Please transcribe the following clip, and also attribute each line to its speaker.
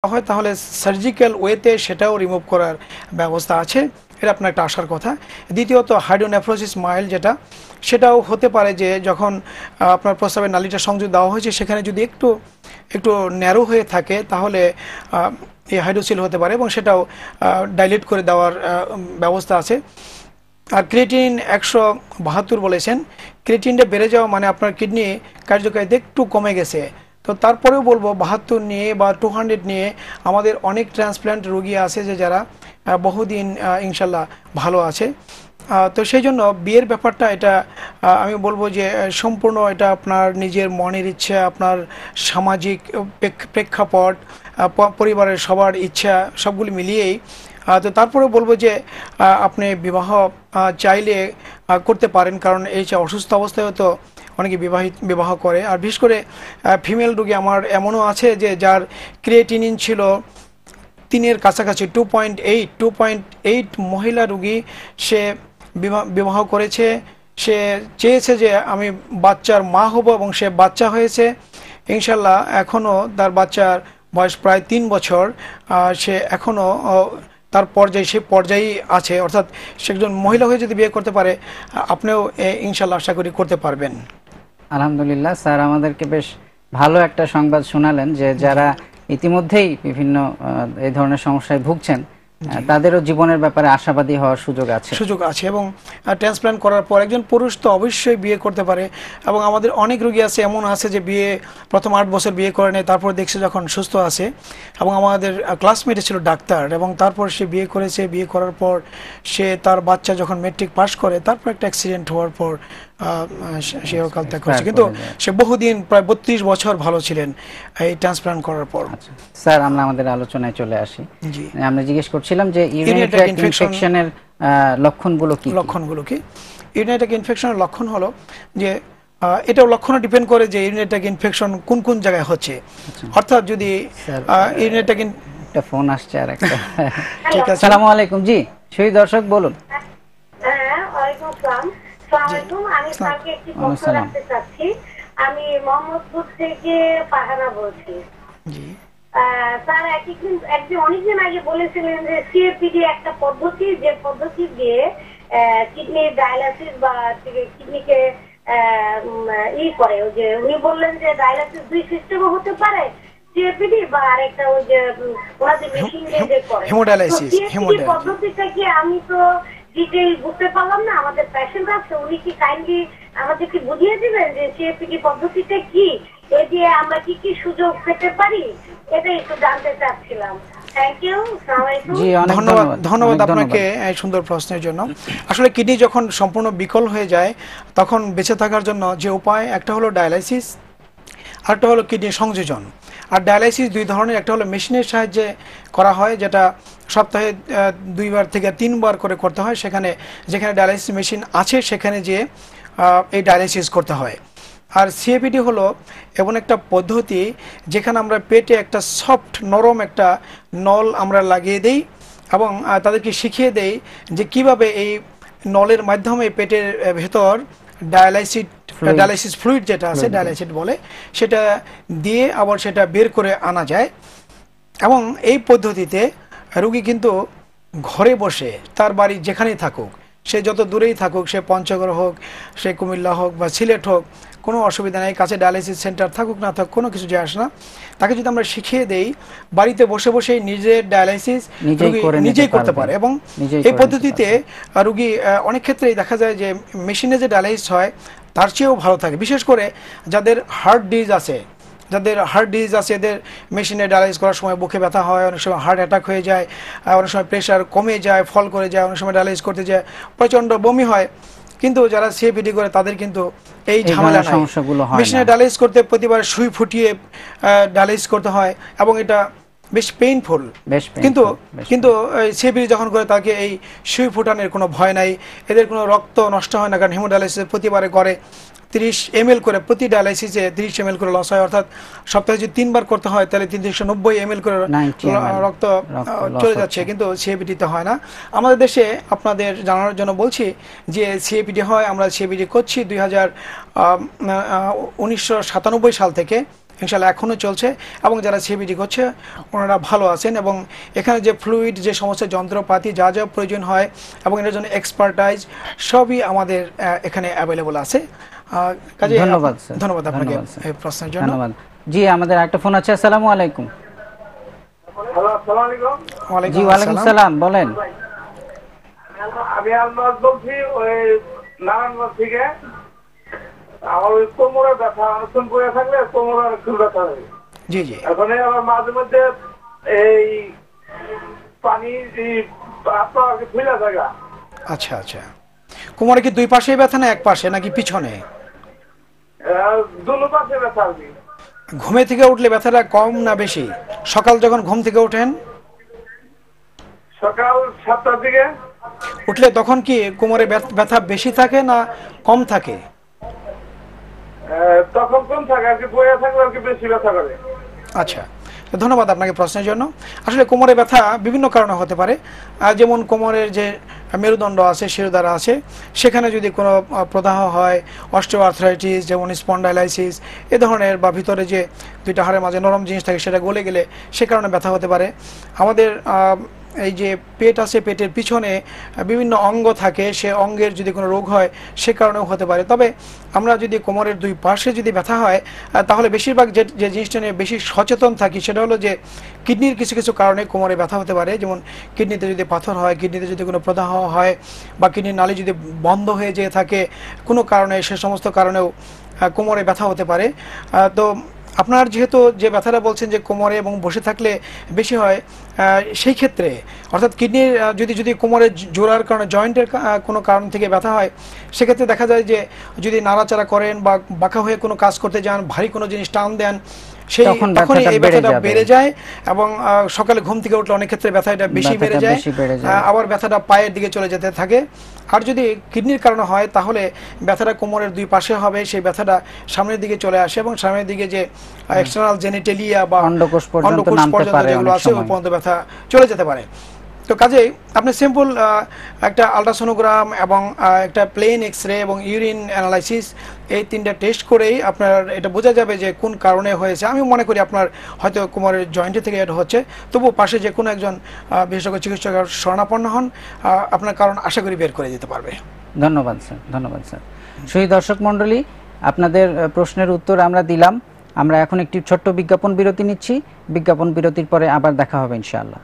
Speaker 1: হয় তাহলে সার্জিক্যাল ওয়েতে সেটাও রিমুভ করার ব্যবস্থা আছে, এটা আপনার একটা আসার কথা। দ্বিতীয়ত হাইড্রোনেফ্রোসিস মাইল্ড যেটা, সেটাও হতে পারে যে যখন আপনার প্রস্রাবের নালীটা সংযোগ দেওয়া হয়েছে সেখানে যদি একটু একটু ন্যারো হয়ে থাকে তাহলে এই হাইড্রোসিল হতে পারে এবং সেটাও ডাইলেট করে দেওয়ার ব্যবস্থা আছে। আর ক্রিয়েটিন 172 বলেছেন, ক্রিয়েটিনটা বেড়ে যাওয়া মানে আপনার কিডনি কার্যকারিতা একটু কমে গেছে। তো তারপরেও বলবো 72 নিয়ে বা 200 নিয়ে আমাদের অনেক ট্রান্সপ্ল্যান্ট রোগী আছে যে যারা বহুদিন ইনশাল্লাহ ভালো আছে। তো সেই জন্য বিয়ের ব্যাপারটা এটা আমি বলবো যে সম্পূর্ণ এটা আপনার নিজের মনের ইচ্ছা, আপনার সামাজিক প্রেক্ষাপট, পরিবারের সবার ইচ্ছা সবগুলি মিলিয়েই। তো তারপরে বলবো যে আপনি বিবাহ চাইলে করতে পারেন, কারণ এই যে অসুস্থ অবস্থায় তো অনেকে বিবাহ করে। আর বিশেষ করে ফিমেল রোগী আমার এমনও আছে যে যার ক্রিয়েটিনিন ছিল 3-এর কাছাকাছি, 2.8 মহিলা রোগী, সে বিবাহ করেছে, সে চেয়েছে যে আমি বাচ্চার মা হব এবং সে বাচ্চা হয়েছে ইনশাল্লাহ। এখনও তার বাচ্চার বয়স প্রায় 3 বছর, সে এখনও তার সে পর্যায়েই আছে। অর্থাৎ সে একজন মহিলা হয়ে যদি বিয়ে করতে পারে, আপনিও ইনশাল্লাহ আশা করি করতে পারবেন।
Speaker 2: আলহামদুলিল্লাহ স্যার আমাদেরকে বেশ ভালো একটা সংবাদ শোনালেন যে যারা ইতিমধ্যেই বিভিন্ন এই ধরনের সমস্যায় ভুগছেন তাদেরও জীবনের ব্যাপারে আশাবাদী হওয়ার সুযোগ
Speaker 1: আছে এবং ট্রান্সপ্ল্যান্ট করার পর একজন পুরুষ তো অবশ্যই বিয়ে করতে পারে। এবং আমাদের অনেক রোগী আছে এমন আছে যে বিয়ে প্রথম 8 বছর বিয়ে করে নেয়, তারপর দেখছে যখন সুস্থ আছে। এবং আমাদের ক্লাসমেটে ছিল ডাক্তার এবং তারপর সে বিয়ে করেছে, বিয়ে করার পর সে তার বাচ্চা যখন ম্যাট্রিক পাস করে তারপর একটা অ্যাক্সিডেন্ট হওয়ার পর সে কাল ত্যাগ করেছে, কিন্তু সে বহুদিন প্রায় 32 বছর ভালো ছিলেন এই ট্রান্সপ্ল্যান্ট করার পর।
Speaker 2: স্যার আমরা আমাদের আলোচনায় চলে আসি। আমরা জিজ্ঞেস করছিলাম যে ইউরিনারি ট্র্যাক্ট ইনফেকশনের লক্ষণগুলো কি?
Speaker 1: ইউরিনারি ট্র্যাক্ট ইনফেকশনের লক্ষণ হলো যে এটাও লক্ষণও ডিপেন্ড করে যে ইউরিনারি ট্র্যাক্ট ইনফেকশন কোন কোন জায়গায় হচ্ছে। অর্থাৎ যদি ইউরিনারি ট্র্যাক্ট
Speaker 2: একটা ফোন আসছে আর একটা। ঠিক আছে, আসসালামু আলাইকুম। জি সেই দর্শক বলুন।
Speaker 3: হ্যাঁ, ওয়ালাইকুম আসসালাম। আমি স্যারকে একটি প্রশ্ন রাখতে চাচ্ছি। আমি মোহাম্মদপুর থেকে পাহানা বলছি। স্যার একদিন অনেকদিন আগে বলেছিলেন যে সিএপিডি একটা পদ্ধতি, যে পদ্ধতি দিয়ে কিডনি ডায়ালাইসিস বা কিডনিকে করে। ওই যে উনি বললেন যে ডায়ালাইসিস 2 সিস্টেমে হতে পারে, সিএপিডি বা আরেকটা ওই যে ওরা যে মেশিন দিয়ে করে
Speaker 1: হেমোডায়ালাইসিস।
Speaker 3: পদ্ধতিটা কি আমি তো ডিটেইল বুঝতে পারলাম না। আমাদের পেশেন্ট আছে, উনি কি কাইন্ডলি আমাদেরকে বুঝিয়ে দিবেন যে সিএপিডি পদ্ধতিটা কি, এ দিয়ে আমরা কি কি সুযোগ পেতে পারি, এটা একটু জানতে চাচ্ছিলাম।
Speaker 1: ধন্যবাদ আপনাকে এই সুন্দর প্রশ্নের জন্য। আসলে কিডনি যখন সম্পূর্ণ বিকল হয়ে যায় তখন বেঁচে থাকার জন্য যে উপায়, একটা হলো ডায়ালাইসিস, আরেকটা হলো কিডনি সংযোজন। আর ডায়ালাইসিস 2 ধরনের, একটা হলো মেশিনের সাহায্যে করা হয়, যেটা সপ্তাহে 2 বার থেকে 3 বার করে করতে হয়। যেখানে ডায়ালাইসিস মেশিন আছে সেখানে যে এই ডায়ালাইসিস করতে হয়। আর সিএপিডি হলো এমন একটা পদ্ধতি যেখানে আমরা পেটে একটা সফট নরম একটা নল আমরা লাগিয়ে দেই এবং তাদেরকে শিখিয়ে দেই যে কিভাবে এই নলের মাধ্যমে পেটের ভেতর ডায়ালাইসিস ফ্লুইড যেটা আছে, ডায়ালাইসিস বলে, সেটা দিয়ে আবার সেটা বের করে আনা যায়। এবং এই পদ্ধতিতে রোগী কিন্তু ঘরে বসে তার বাড়ি যেখানেই থাকুক, সে যত দূরেই থাকুক, সে পঞ্চগড় হোক, সে কুমিল্লা হোক বা সিলেট হোক, কোনো অসুবিধা নেই। কাছে ডায়ালাইসিস সেন্টার থাকুক না থাকুক কোনো কিছু যায় আসে না। তাকে যদি আমরা শিখিয়ে দেই বাড়িতে বসে বসেই নিজের ডায়ালাইসিস নিজেই করতে পারে। এবং এই পদ্ধতিতে রোগী অনেক ক্ষেত্রেই দেখা যায় যে মেশিনে যে ডায়ালাইসিস হয় তার চেয়েও ভালো থাকে। বিশেষ করে যাদের হার্ট ডিজিজ আছে, এদের মেশিনে ডায়ালাইসিস করার সময় বুকে ব্যথা হয়, অনেক সময় হার্ট অ্যাটাক হয়ে যায়, অনেক সময় প্রেশার কমে যায়, ফল করে যায়, অনেক সময় ডায়ালাইসিস করতে যায় প্রচণ্ড বমি হয়। কিন্তু যারা সিএপিডি করে তাদের কিন্তু এই ঝামেলা নাই। মেশিনে ডায়ালাইসিস করতে প্রতিবার সুই ফুটিয়ে ডায়ালাইসিস করতে হয় এবং এটা বেশ পেইনফুল। কিন্তু সিএপিডি যখন করে তাকে এই সুই ফুটানোর কোনো ভয় নাই, এদের কোনো রক্ত নষ্ট হয় না, কারণ হেমোডায়ালাইসিস প্রতিবারে করে 30 ml করে, প্রতি ডায়ালাইসিসে 30 ml করে লস হয়। অর্থাৎ সপ্তাহে যদি 3 বার করতে হয় তাহলে 390 ml করে রক্ত চলে যাচ্ছে, কিন্তু সিএপিডিতে হয় না। আমাদের দেশে আপনাদের জানানোর জন্য বলছি যে সিএপিডি হয়, আমরা সিএপিডি করছি 1997 সাল থেকে। ইনশাল্লাহ এখনও চলছে, এবং যারা সিবিডি করছে ওনারা ভালো আছেন, এবং এখানে যে ফ্লুইড, যে সমস্ত যন্ত্রপাতি যা যা প্রয়োজন হয় এবং এটার জন্য এক্সপার্টাইজ সবই আমাদের এখানে অ্যাভেলেবল আছে।
Speaker 2: ধন্যবাদ স্যার,
Speaker 1: ধন্যবাদ আপনাকে এই প্রশ্নের জন্য।
Speaker 2: ধন্যবাদ। জি, আমাদের একটা ফোন আছে। আসসালামু আলাইকুম।
Speaker 4: হ্যালো, আসসালামু আলাইকুম।
Speaker 2: জি, ওয়ালাইকুম সালাম, বলেন।
Speaker 4: আমি আলমাজ বলছি, ওই নারায়ণগঞ্জ থেকে। আমার ওই কোমরে ব্যথা, অনেকক্ষণ বসে থাকলে কোমরে অনেকক্ষণ ব্যথা হয়।
Speaker 1: জি জি।
Speaker 4: এখন আবার মাঝে মধ্যে এই পানি আপনার ফুলা জায়গা।
Speaker 1: আচ্ছা আচ্ছা, কোমরে কি দুই পাশেই ব্যথা না এক পাশে নাকি পিছনে?
Speaker 4: দুটো পাশে ব্যথা আর কি।
Speaker 1: ঘুমে থেকে উঠলে ব্যথাটা কম না বেশি? সকাল যখন ঘুম থেকে ওঠেন,
Speaker 4: সকাল 7টার দিকে
Speaker 1: উঠলে তখন কি কোমরে ব্যথা বেশি থাকে না কম থাকে?
Speaker 4: তখন কম থাকে আর কি, বয়ে থাকলে আর কি বেশি ব্যথা করে।
Speaker 1: আচ্ছা, তো ধন্যবাদ আপনাকে প্রশ্নের জন্য। আসলে কোমরে ব্যথা বিভিন্ন কারণে হতে পারে, যেমন কোমরের যে মেরুদণ্ড আছে, শিরোধারা আছে, সেখানে যদি কোনো প্রদাহ হয়, অস্টিওআর্থ্রাইটিস যেমন স্পন্ডাইলাইসিস এ ধরনের, বা ভিতরে যে দুইটা হাড়ের মাঝে নরম জিনিস থাকে সেটা গলে গেলে সে কারণে ব্যথা হতে পারে। আমাদের এই যে পেট আছে, পেটের পিছনে বিভিন্ন অঙ্গ থাকে, সে অঙ্গের যদি কোনো রোগ হয় সে কারণেও হতে পারে। তবে আমরা যদি কোমরের দুই পাশে যদি ব্যথা হয়, তাহলে বেশিরভাগ যে জিনিসটা নিয়ে বেশি সচেতন থাকি সেটা হলো যে কিডনির কিছু কিছু কারণে কোমরে ব্যথা হতে পারে। যেমন কিডনিতে যদি পাথর হয়, কিডনিতে যদি কোনো প্রদাহ হয়, বা কিডনির নালী যদি বন্ধ হয়ে যেয়ে থাকে কোনো কারণে, সে সমস্ত কারণেও কোমরে ব্যথা হতে পারে। তো আপনার যেহেতু যে ব্যথাটা বলছেন যে কোমরে এবং বসে থাকলে বেশি হয়, সেই ক্ষেত্রে অর্থাৎ কিডনির যদি কোমরে জোড়ার কারণে, জয়েন্টের কোনো কারণ থেকে ব্যথা হয়, সেক্ষেত্রে দেখা যায় যে যদি নাড়াচাড়া করেন বা বাঁকা হয়ে কোনো কাজ করতে যান, ভারী কোনো জিনিস টান দেন, তখনই এই ব্যথাটা বেড়ে যায়, এবং সকালে ঘুম থেকে উঠলে অনেক ক্ষেত্রে ব্যথা এটা বেশি বেড়ে যায়, আবার ব্যথাটা পায়ের দিকে চলে যেতে থাকে। আর যদি কিডনির কারণে হয় তাহলে ব্যথাটা কোমরের দুই পাশে হবে, সেই ব্যথাটা সামনের দিকে চলে আসে, এবং সামনের দিকে যে এক্সটার্নাল জেনিটেলিয়া বা
Speaker 2: অন্ডকোষ পর্যন্ত
Speaker 1: যেগুলো আছে ওই পর্যন্ত ব্যথা চলে যেতে পারে। তো কাজেই আপনি সিম্পল একটা আলট্রাসোনোগ্রাম এবং একটা প্লেন এক্সরে এবং ইউরিন অ্যানালাইসিস, এই তিনটা টেস্ট করেই আপনার এটা বোঝা যাবে যে কোন কারণে হয়েছে। আমি মনে করি আপনার হয়তো কোমরের জয়েন্টে থেকে এটা হচ্ছে, তবুও পাশে যে কোনো একজন বিশেষজ্ঞ চিকিৎসকের শরণাপন্ন হন, আপনার কারণ আশা করি বের করে দিতে পারবে।
Speaker 2: ধন্যবাদ স্যার, ধন্যবাদ স্যার। সুধী দর্শক মণ্ডলী, আপনাদের প্রশ্নের উত্তর আমরা দিলাম। আমরা এখন একটি ছোট্ট বিজ্ঞাপন বিরতি নিচ্ছি। বিজ্ঞাপন বিরতির পরে আবার দেখা হবে ইনশাআল্লাহ।